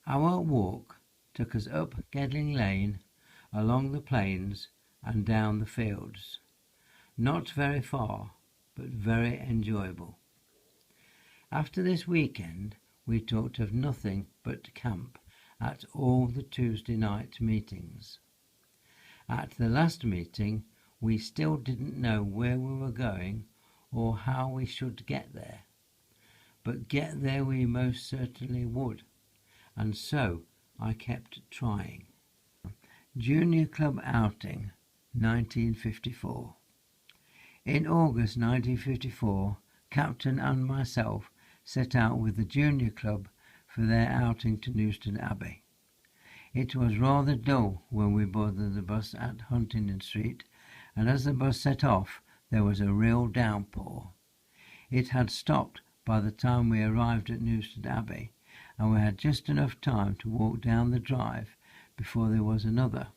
Our walk took us up Gedling Lane, along the plains and down the fields. Not very far, but very enjoyable. After this weekend, we talked of nothing but camp at all the Tuesday night meetings. At the last meeting, we still didn't know where we were going or how we should get there. But get there we most certainly would, and so I kept trying. Junior Club Outing, 1954. In August 1954, Captain and myself set out with the Junior Club for their outing to Newstead Abbey. It was rather dull when we boarded the bus at Huntingdon Street, and as the bus set off there was a real downpour. It had stopped by the time we arrived at Newstead Abbey, and we had just enough time to walk down the drive before there was another.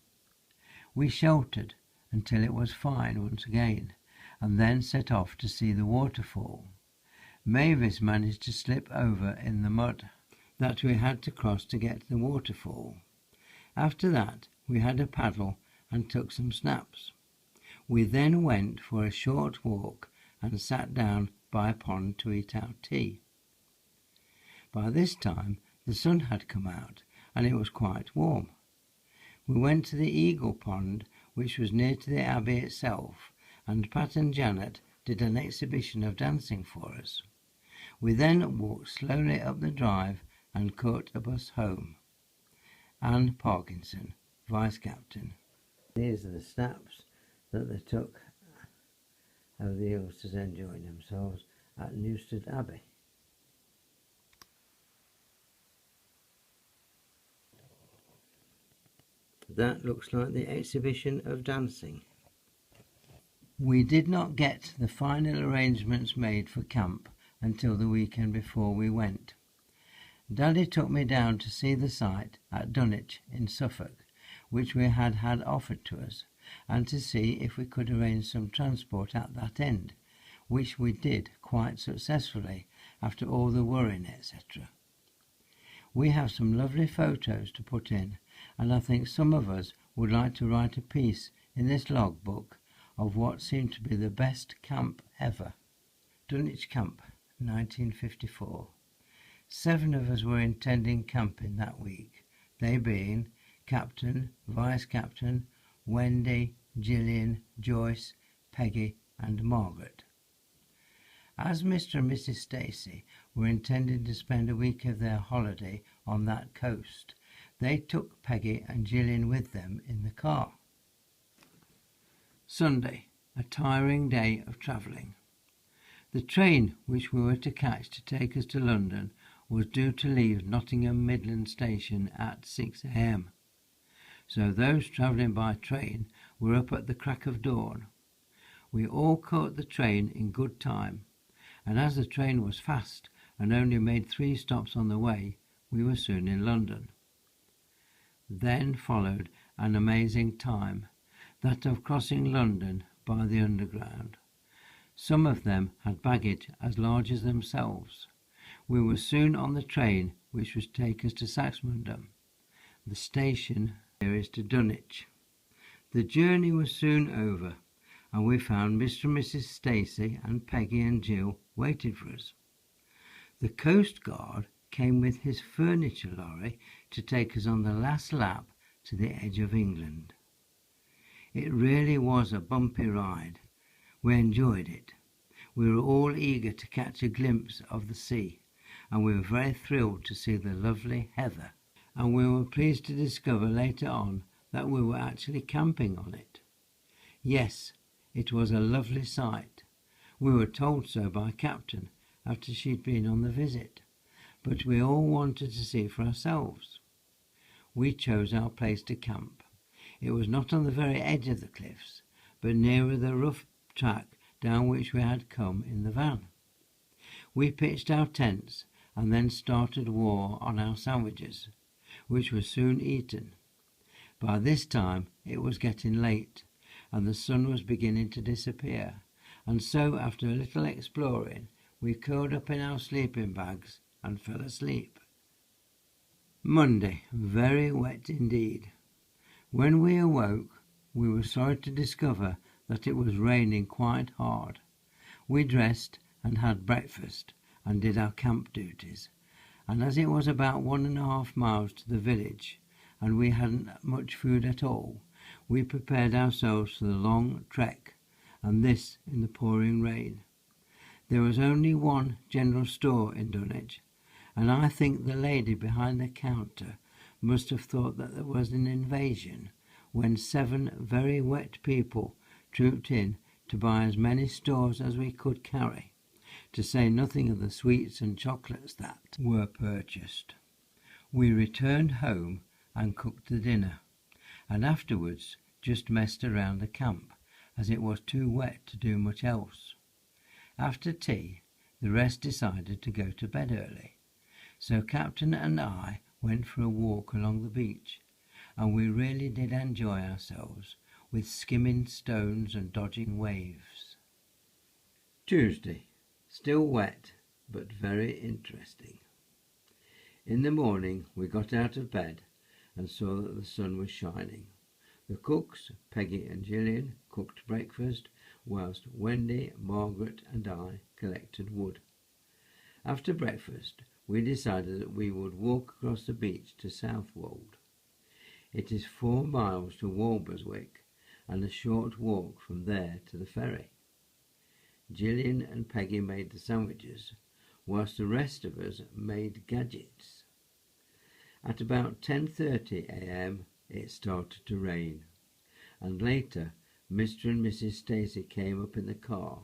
We sheltered until it was fine once again, and then set off to see the waterfall. Mavis managed to slip over in the mud that we had to cross to get to the waterfall. After that we had a paddle and took some snaps. We then went for a short walk and sat down by a pond to eat our tea. By this time the sun had come out and it was quite warm. We went to the Eagle Pond, which was near to the Abbey itself, and Pat and Janet did an exhibition of dancing for us. We then walked slowly up the drive and caught a bus home. Anne Parkinson, Vice Captain. These are the snaps that they took of the youngsters enjoying themselves at Newstead Abbey. That looks like the exhibition of dancing. We did not get the final arrangements made for camp until the weekend before we went. Daddy took me down to see the site at Dunwich in Suffolk, which we had had offered to us, and to see if we could arrange some transport at that end, which we did quite successfully after all the worrying, etc. We have some lovely photos to put in, and I think some of us would like to write a piece in this logbook of what seemed to be the best camp ever. Dunwich Camp, 1954. 7 of us were intending camping that week, they being Captain, Vice Captain, Wendy, Gillian, Joyce, Peggy and Margaret. As Mr. and Mrs. Stacey were intending to spend a week of their holiday on that coast, they took Peggy and Gillian with them in the car. Sunday, a tiring day of travelling. The train which we were to catch to take us to London was due to leave Nottingham Midland Station at 6 a.m. So those travelling by train were up at the crack of dawn. We all caught the train in good time, and as the train was fast and only made 3 stops on the way, we were soon in London. Then followed an amazing time, that of crossing London by the Underground. Some of them had baggage as large as themselves. We were soon on the train which was to take us to Saxmundham, the station nearest to Dunwich. The journey was soon over, and we found Mr. and Mrs. Stacey and Peggy and Jill waited for us. The Coast Guard came with his furniture lorry to take us on the last lap to the edge of England. It really was a bumpy ride. We enjoyed it. We were all eager to catch a glimpse of the sea, and we were very thrilled to see the lovely heather, and we were pleased to discover later on that we were actually camping on it. Yes, it was a lovely sight. We were told so by Captain after she'd been on the visit, but we all wanted to see for ourselves. We chose our place to camp. It was not on the very edge of the cliffs, but nearer the rough track down which we had come in the van. We pitched our tents and then started war on our sandwiches, which were soon eaten. By this time it was getting late, and the sun was beginning to disappear, and so after a little exploring we curled up in our sleeping bags and fell asleep. Monday, very wet indeed. When we awoke, we were sorry to discover that it was raining quite hard. We dressed and had breakfast and did our camp duties, and as it was about 1.5 miles to the village, and we hadn't much food at all, we prepared ourselves for the long trek, and this in the pouring rain. There was only one general store in Dunwich, and I think the lady behind the counter must have thought that there was an invasion when 7 very wet people trooped in to buy as many stores as we could carry, to say nothing of the sweets and chocolates that were purchased. We returned home and cooked the dinner, and afterwards just messed around the camp, as it was too wet to do much else. After tea, the rest decided to go to bed early, so Captain and I went for a walk along the beach, and we really did enjoy ourselves with skimming stones and dodging waves. Tuesday, still wet, but very interesting. In the morning we got out of bed and saw that the sun was shining. The cooks, Peggy and Gillian, cooked breakfast, whilst Wendy, Margaret and I collected wood. After breakfast, we decided that we would walk across the beach to Southwold. It is 4 miles to Walberswick, and a short walk from there to the ferry. Gillian and Peggy made the sandwiches, whilst the rest of us made gadgets. At about 10:30 a.m. it started to rain, and later Mr. and Mrs. Stacy came up in the car,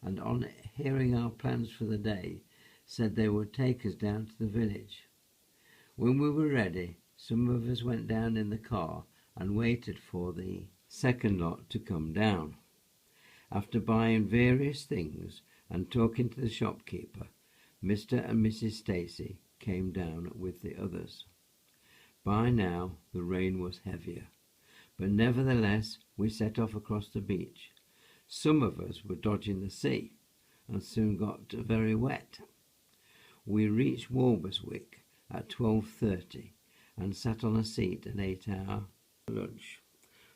and on hearing our plans for the day, said they would take us down to the village. When we were ready, some of us went down in the car and waited for the second lot to come down. After buying various things and talking to the shopkeeper, Mr. and Mrs. Stacy came down with the others. By now the rain was heavier, but nevertheless we set off across the beach. Some of us were dodging the sea and soon got very wet. We reached Walberswick at 12:30 and sat on a seat and ate our lunch.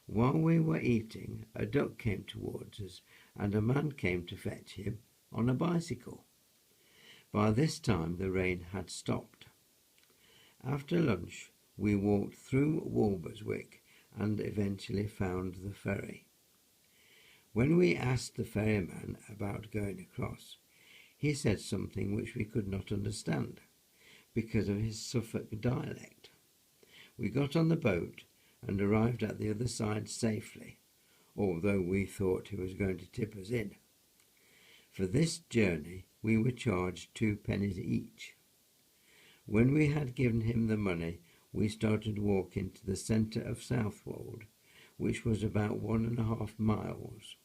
While we were eating, a duck came towards us, and a man came to fetch him on a bicycle. By this time the rain had stopped. After lunch we walked through Walberswick and eventually found the ferry. When we asked the ferryman about going across, he said something which we could not understand because of his Suffolk dialect. We got on the boat and arrived at the other side safely, although we thought he was going to tip us in. For this journey we were charged 2 pennies each. When we had given him the money, we started walking to the centre of Southwold, which was about 1.5 miles.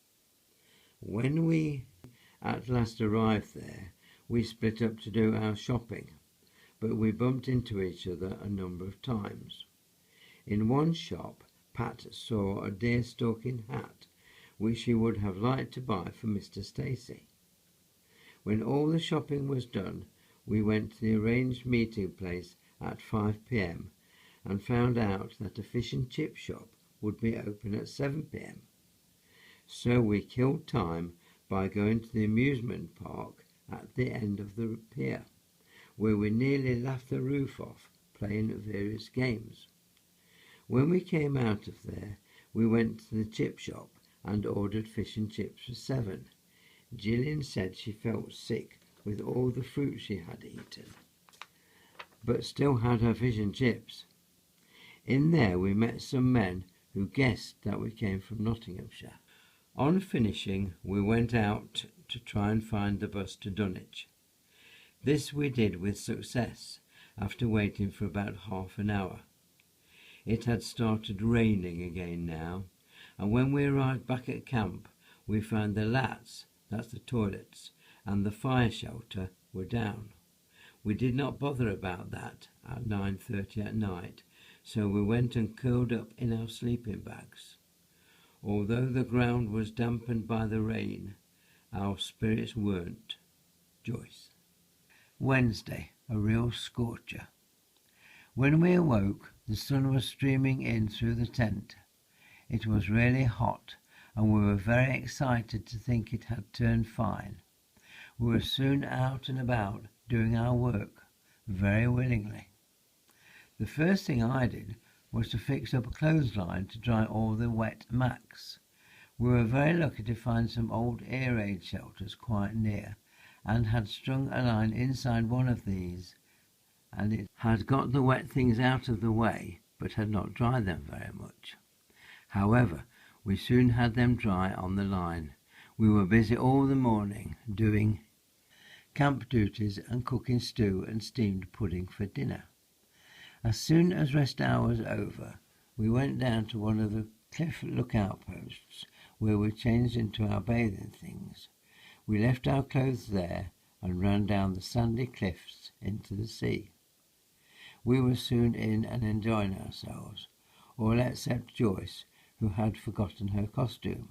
When we at last arrived there, we split up to do our shopping, but we bumped into each other a number of times. In one shop, Pat saw a deerstalking hat, which she would have liked to buy for Mr. Stacy. When all the shopping was done, we went to the arranged meeting place at 5 p.m. and found out that a fish and chip shop would be open at 7 p.m. So we killed time by going to the amusement park at the end of the pier, where we nearly laughed the roof off playing various games. When we came out of there, we went to the chip shop and ordered fish and chips for 7. Gillian said she felt sick with all the fruit she had eaten, but still had her fish and chips. In there we met some men who guessed that we came from Nottinghamshire. On finishing, we went out to try and find the bus to Dunwich. This we did with success, after waiting for about half an hour. It had started raining again now, and when we arrived back at camp, we found the lats, that's the toilets, and the fire shelter were down. We did not bother about that at 9:30 at night, so we went and curled up in our sleeping bags. Although the ground was dampened by the rain, our spirits weren't. Joyce. Wednesday, a real scorcher. When we awoke, the sun was streaming in through the tent. It was really hot, and we were very excited to think it had turned fine. We were soon out and about, doing our work, very willingly. The first thing I did was to fix up a clothesline to dry all the wet mats. We were very lucky to find some old air raid shelters quite near, and had strung a line inside one of these, and it had got the wet things out of the way, but had not dried them very much. However, we soon had them dry on the line. We were busy all the morning doing camp duties and cooking stew and steamed pudding for dinner. As soon as rest hour was over, we went down to one of the cliff lookout posts, where we changed into our bathing things. We left our clothes there and ran down the sandy cliffs into the sea. We were soon in and enjoying ourselves, all except Joyce, who had forgotten her costume.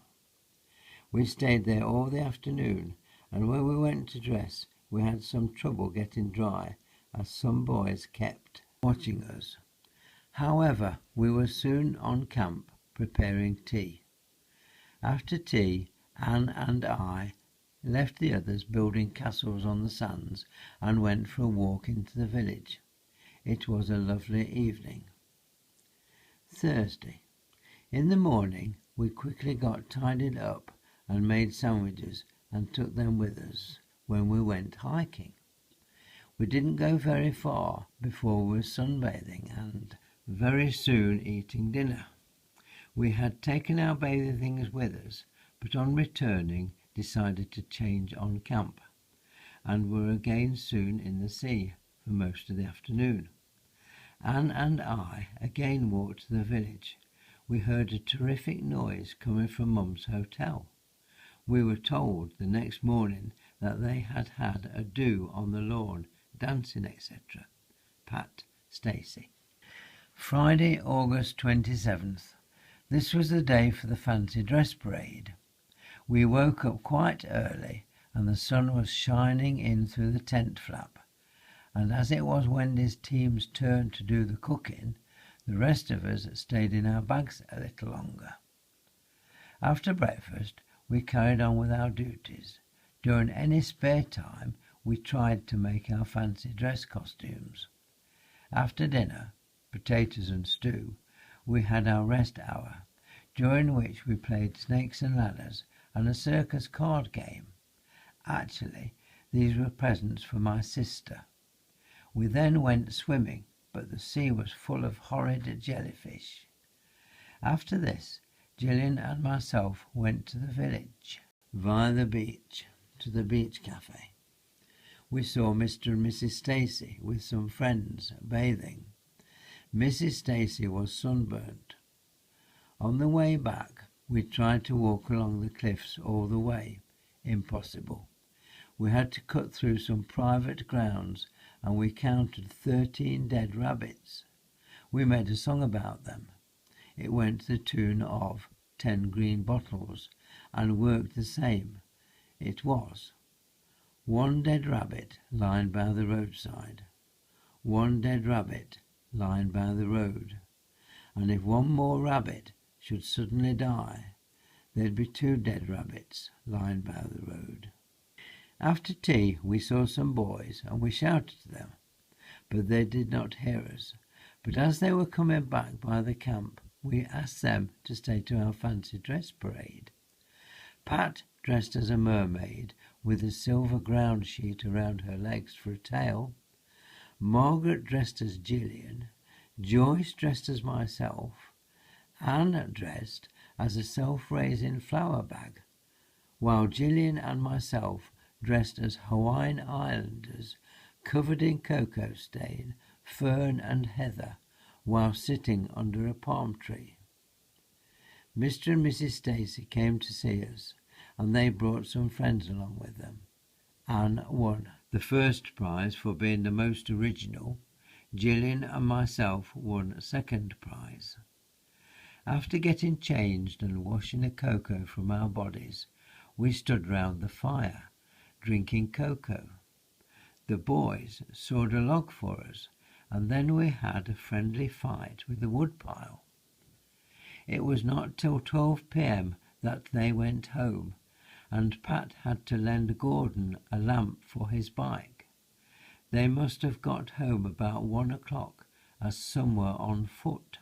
We stayed there all the afternoon, and when we went to dress, we had some trouble getting dry, as some boys kept watching us. However, we were soon on camp, preparing tea. After tea, Anne and I left the others building castles on the sands and went for a walk into the village. It was a lovely evening. Thursday. In the morning, we quickly got tidied up and made sandwiches and took them with us when we went hiking. We didn't go very far before we were sunbathing and very soon eating dinner. We had taken our bathing things with us, but on returning decided to change on camp, and were again soon in the sea for most of the afternoon. Anne and I again walked to the village. We heard a terrific noise coming from Mum's hotel. We were told the next morning that they had had a do on the lawn, dancing, etc. Pat Stacey. Friday, August 27th. This was the day for the fancy dress parade. We woke up quite early, and the sun was shining in through the tent flap, and as it was Wendy's team's turn to do the cooking, the rest of us stayed in our bags a little longer. After breakfast, we carried on with our duties. During any spare time, we tried to make our fancy dress costumes. After dinner, potatoes and stew, we had our rest hour, during which we played snakes and ladders and a circus card game. Actually, these were presents for my sister. We then went swimming, but the sea was full of horrid jellyfish. After this, Gillian and myself went to the village, via the beach, to the beach cafe. We saw Mr. and Mrs. Stacey with some friends bathing. Mrs. Stacey was sunburnt. On the way back, we tried to walk along the cliffs all the way. Impossible. We had to cut through some private grounds, and we counted 13 dead rabbits. We made a song about them. It went to the tune of 10 green bottles, and worked the same. It was: one dead rabbit lying by the roadside, one dead rabbit lying by the road, and if one more rabbit should suddenly die, there'd be 2 dead rabbits lying by the road. After tea we saw some boys, and we shouted to them, but they did not hear us. But as they were coming back by the camp, we asked them to stay to our fancy dress parade. Pat dressed as a mermaid, with a silver ground sheet around her legs for a tail. Margaret dressed as Gillian. Joyce dressed as myself. Anne dressed as a self-raising flower bag, while Gillian and myself dressed as Hawaiian Islanders, covered in cocoa stain, fern and heather, while sitting under a palm tree. Mr. and Mrs. Stacey came to see us, and they brought some friends along with them. Anne won the first prize for being the most original. Gillian and myself won second prize. After getting changed and washing the cocoa from our bodies, we stood round the fire, drinking cocoa. The boys sawed a log for us, and then we had a friendly fight with the woodpile. It was not till 12 p.m. that they went home, and Pat had to lend Gordon a lamp for his bike. They must have got home about 1 o'clock, as some were on foot.